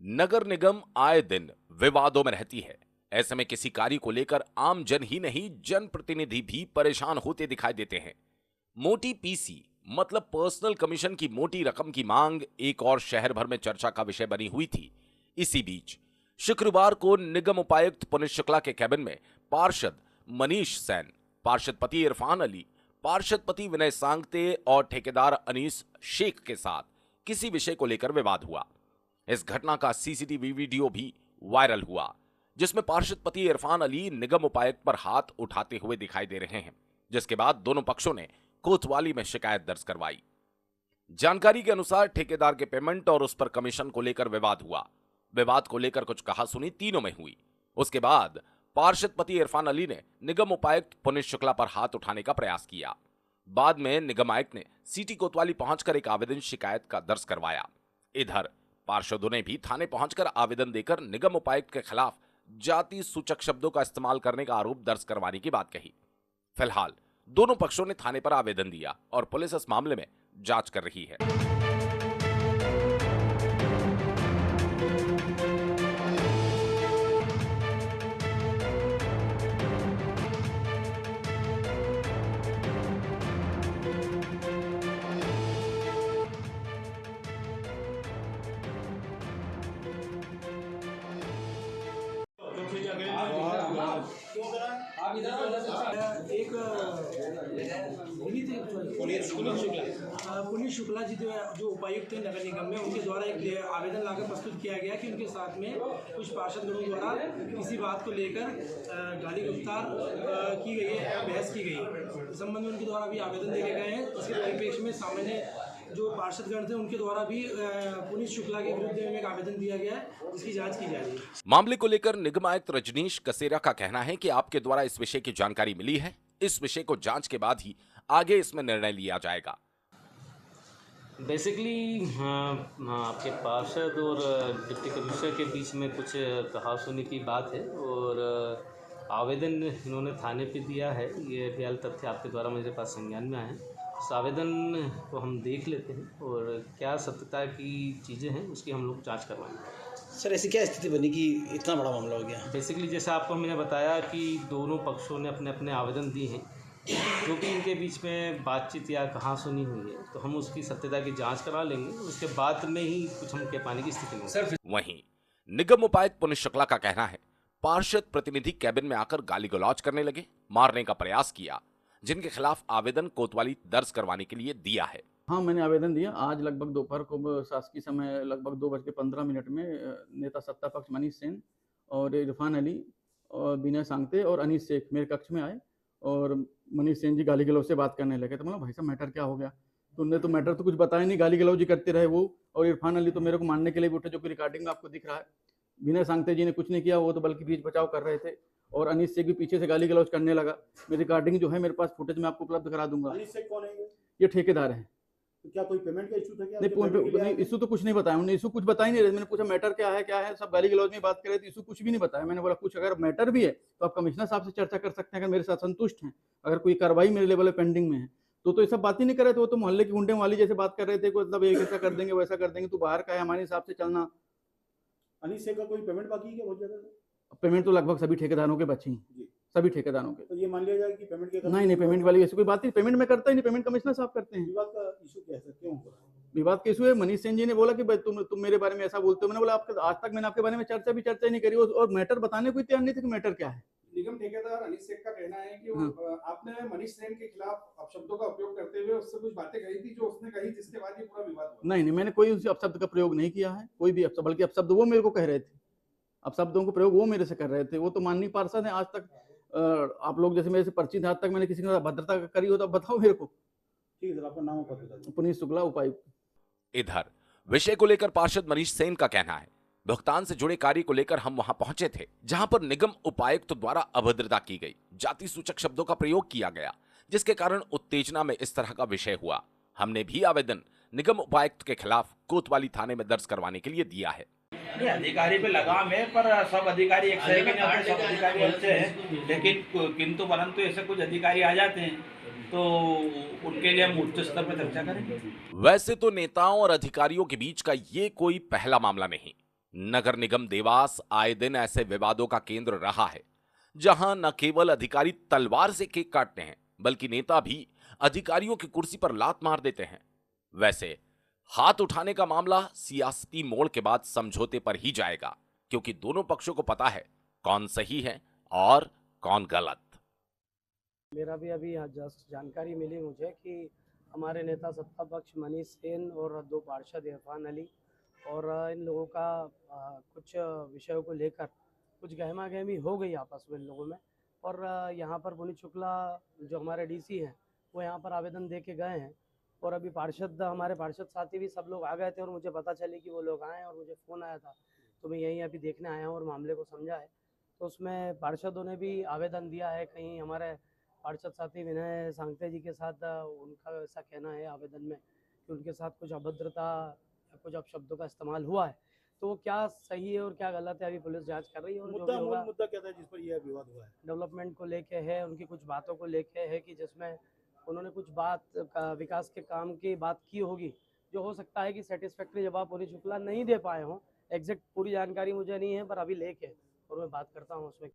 नगर निगम आए दिन विवादों में रहती है। ऐसे में किसी कार्य को लेकर आम जन ही नहीं, जनप्रतिनिधि भी परेशान होते दिखाई देते हैं। मोटी पीसी मतलब पर्सनल कमीशन की मोटी रकम की मांग एक और शहर भर में चर्चा का विषय बनी हुई थी। इसी बीच शुक्रवार को निगम उपायुक्त पुनीत शुक्ला के कैबिन में पार्षद मनीष सेन, पार्षद पति इरफान अली, पार्षद पति विनय सांगते और ठेकेदार अनीस शेख के साथ किसी विषय को लेकर विवाद हुआ। इस घटना का सीसीटीवी वीडियो भी वायरल हुआ, जिसमें पार्षद पति इरफान अली निगम उपायुक्त पर हाथ उठाते हुए दिखाई दे रहे हैं, जिसके बाद दोनों पक्षों ने कोतवाली में शिकायत दर्ज करवाई। जानकारी के अनुसार ठेकेदार के पेमेंट और उस पर कमीशन को लेकर विवाद हुआ। विवाद को लेकर कुछ कहासुनी तीनों में हुई। उसके बाद पार्षद पति इरफान अली ने निगम उपायुक्त पुनीत शुक्ला पर हाथ उठाने का प्रयास किया। बाद में निगम आयुक्त ने सिटी कोतवाली पहुंचकर एक आवेदन शिकायत का दर्ज करवाया। इधर पार्षदों ने भी थाने पहुंचकर आवेदन देकर निगम उपायुक्त के खिलाफ जाति सूचक शब्दों का इस्तेमाल करने का आरोप दर्ज करवाने की बात कही। फिलहाल दोनों पक्षों ने थाने पर आवेदन दिया और पुलिस इस मामले में जांच कर रही है। एक पुनीत शुक्ला जी जो उपायुक्त थे नगर निगम में, उनके द्वारा एक आवेदन लाकर प्रस्तुत किया गया कि उनके साथ में कुछ पार्षदगणों द्वारा किसी बात को लेकर गाली गुफ्तार की गई है, बहस की गई है। इस संबंध में उनके द्वारा भी आवेदन देखे गए हैं। इसके परिप्रेक्ष्य में सामान्य जो पार्षदगण थे उनके द्वारा भी पुनीत शुक्ला के विरुद्ध में एक आवेदन दिया गया है, जिसकी जांच की जा रही है। मामले को लेकर निगम आयुक्त रजनीश कसेरा का कहना है कि आपके द्वारा इस विषय की जानकारी मिली है। इस विषय को जांच के बाद ही आगे इसमें निर्णय लिया जाएगा। बेसिकली आपके पार्षद और डिप्टी कमिश्नर के बीच में कुछ कहासुनी की बात है और आवेदन इन्होंने थाने पे दिया है। ये रियल तथ्य आपके द्वारा मेरे पास संज्ञान में आए हैं। उस आवेदन को हम देख लेते हैं और क्या सत्यता की चीज़ें हैं उसकी हम लोग जांच करवाएंगे। सर, ऐसी क्या स्थिति बनी कि इतना बड़ा मामला हो गया? बेसिकली जैसे आपको मैंने बताया कि दोनों पक्षों ने अपने अपने आवेदन दिए हैं। जो भी इनके बीच में बातचीत या कहासुनी हुई है तो हम उसकी सत्यता की जांच करा लेंगे, उसके बाद में ही कुछ हम कह पाने की स्थिति में। वहीं निगम उपायुक्त पुनीत शुक्ला का कहना है, पार्षद प्रतिनिधि कैबिन में आकर गाली गलौज करने लगे, मारने का प्रयास किया, जिनके खिलाफ आवेदन कोतवाली दर्ज करवाने के लिए दिया है। हाँ, मैंने आवेदन दिया। आज लगभग दोपहर को शासकीय समय लगभग 2:15 में नेता सत्ता पक्ष मनीष सेन और इरफान अली और विनय सांगते और अनीस शेख मेरे कक्ष में आए और मनीष सेन जी गाली गलौज से बात करने लगे। तो मतलब भाई साहब मैटर क्या हो गया? तो उन्होंने तो मैटर तो कुछ बताया नहीं, गाली गलौज ही करते रहे वो। और इरफान अली तो मेरे को मारने के लिए भी उठे, जो कि रिकॉर्डिंग में आपको दिख रहा है। विनय सांगते जी ने कुछ नहीं किया, वो तो बल्कि बीच बचाव कर रहे थे। और अनीस शेख भी पीछे से गाली गलौज करने लगा। मेरी रिकॉर्डिंग जो है मेरे पास फुटेज में आपको उपलब्ध करा दूंगा। अनीस शेख कौन है? ये ठेकेदार है। तो क्या कोई पेमेंट का इशू था क्या? नहीं, इशू तो कुछ नहीं बताया उन्होंने। इशू कुछ बता ही नहीं रहे। मैंने पूछा मैटर क्या है, सब गाली गलौज में बात कर रहे थे। इशू कुछ भी नहीं बताया। मैंने बोला कुछ अगर मैटर भी है तो आप कमिश्नर साहब से चर्चा कर सकते हैं, अगर मेरे साथ संतुष्ट हैं। अगर कोई कार्रवाई मेरे लेवल पे पेंडिंग में है तो ये सब बात ही नहीं कर रहे थे। वो तो मोहल्ले की गुंडे वाली जैसे बात कर रहे थे, मतलब ये ऐसा कर देंगे वैसा कर देंगे, तो बाहर का है, हमारे हिसाब से चलना। अनीस शेख का कोई पेमेंट बाकी है क्या? बहुत ज्यादा पेमेंट तो लगभग सभी ठेकेदारों के बची हैं, सभी ठेकेदारों के। तो ये मान लिया जाए कि पेमेंट के नहीं, पेमेंट वाली ऐसी कोई बात नहीं। पेमेंट में करता ही नहीं, पेमेंट कमिश्नर साहब करते हैं। विवाद का इशू क्या है सर? क्यों हो रहा है विवाद का इशू है? मनीष सेन जी ने बोला कि भाई तुम मेरे बारे में ऐसा बोलते हो। मैंने बोला आपके आज तक मैंने आपके बारे में चर्चा ही नहीं करी और मैटर बताने को तैयार नहीं थे कि मैटर क्या है। निगम ठेकेदार अनीस शेख का कहना है कि आपने मनीष सेन के खिलाफ अपशब्दों का उपयोग करते हुए उससे कुछ बातें कही थी जो उसने कही, जिसके बाद ये पूरा विवाद हुआ। नहीं, मैंने कोई उस अपशब्द का प्रयोग नहीं किया है, कोई भी अपशब्द। बल्कि अपशब्द वो मेरे को कह रहे थे, अपशब्दों को प्रयोग वो मेरे से कर रहे थे। वो तो माननीय पार्षद है। आज तक आप लोग जैसे मेरे से परिचित हैं, आज तक मैंने किसी के साथ भद्रता करी हो तो बताओ मेरे को। ठीक है सर, आपका नाम और पता बता दीजिए। पुनीत शुक्ला, उपायुक्त। इधर विषय को लेकर पार्षद मनीष सेन का कहना है, भुगतान से जुड़े कार्य को लेकर हम वहां पहुंचे थे, जहां पर निगम उपायुक्त द्वारा अभद्रता की गई, जाति सूचक शब्दों का प्रयोग किया गया, जिसके कारण उत्तेजना में इस तरह का विषय हुआ। हमने भी आवेदन निगम उपायुक्त के खिलाफ कोतवाली थाने में दर्ज करवाने के लिए दिया है। अधिकारी पे लगाम है, पर सब अधिकारी एक सही नहीं होते, सब अधिकारी अच्छे हैं, लेकिन किंतु परंतु ऐसे कुछ अधिकारी आ जाते हैं तो उनके लिए हम उच्च स्तर पर चर्चा करेंगे। वैसे तो नेताओं और अधिकारियों के बीच का ये कोई पहला मामला नहीं। नगर निगम देवास आए दिन ऐसे विवादों का केंद्र रहा है, जहां न केवल अधिकारी तलवार से केक काटते हैं, बल्कि नेता भी अधिकारियों की कुर्सी पर लात मार देते हैं। वैसे हाथ उठाने का मामला सियासती मोड़ के बाद समझौते पर ही जाएगा, क्योंकि दोनों पक्षों को पता है कौन सही है और कौन गलत। मेरा भी अभी जस्ट जानकारी मिली मुझे कि हमारे नेता सत्ता पक्ष मनीष सेन और 2 पार्षद इरफान अली और इन लोगों का कुछ विषयों को लेकर कुछ गहमा-गहमी हो गई आपस में इन लोगों में। और यहाँ पर पुनीत शुक्ला जो हमारे डीसी हैं वो यहाँ पर आवेदन दे के गए हैं और अभी हमारे पार्षद साथी भी सब लोग आ गए थे और मुझे पता चली कि वो लोग आए और मुझे फ़ोन आया था, तो मैं यहीं अभी देखने आया हूँ और मामले को समझा है। तो उसमें पार्षदों ने भी आवेदन दिया है, कहीं हमारे पार्षद साथी विनय सांगते जी के साथ उनका ऐसा कहना है आवेदन में कि उनके साथ कुछ अभद्रता या कुछ अपशब्दों का इस्तेमाल हुआ है। तो वो क्या सही है और क्या गलत है अभी पुलिस जांच कर रही है। और जो भी होगा, मुद्दा क्या था जिस पर यह विवाद हुआ है? डेवलपमेंट को लेके है, उनकी कुछ बातों को लेके है कि जिसमें उन्होंने कुछ बात विकास के काम की बात की होगी, जो हो सकता है कि सेटिस्फैक्ट्री जवाब पुनीत शुक्ला नहीं दे पाए हों। एग्जैक्ट पूरी जानकारी मुझे नहीं है, पर अभी लेके और मैं बात करता हूँ उसमें।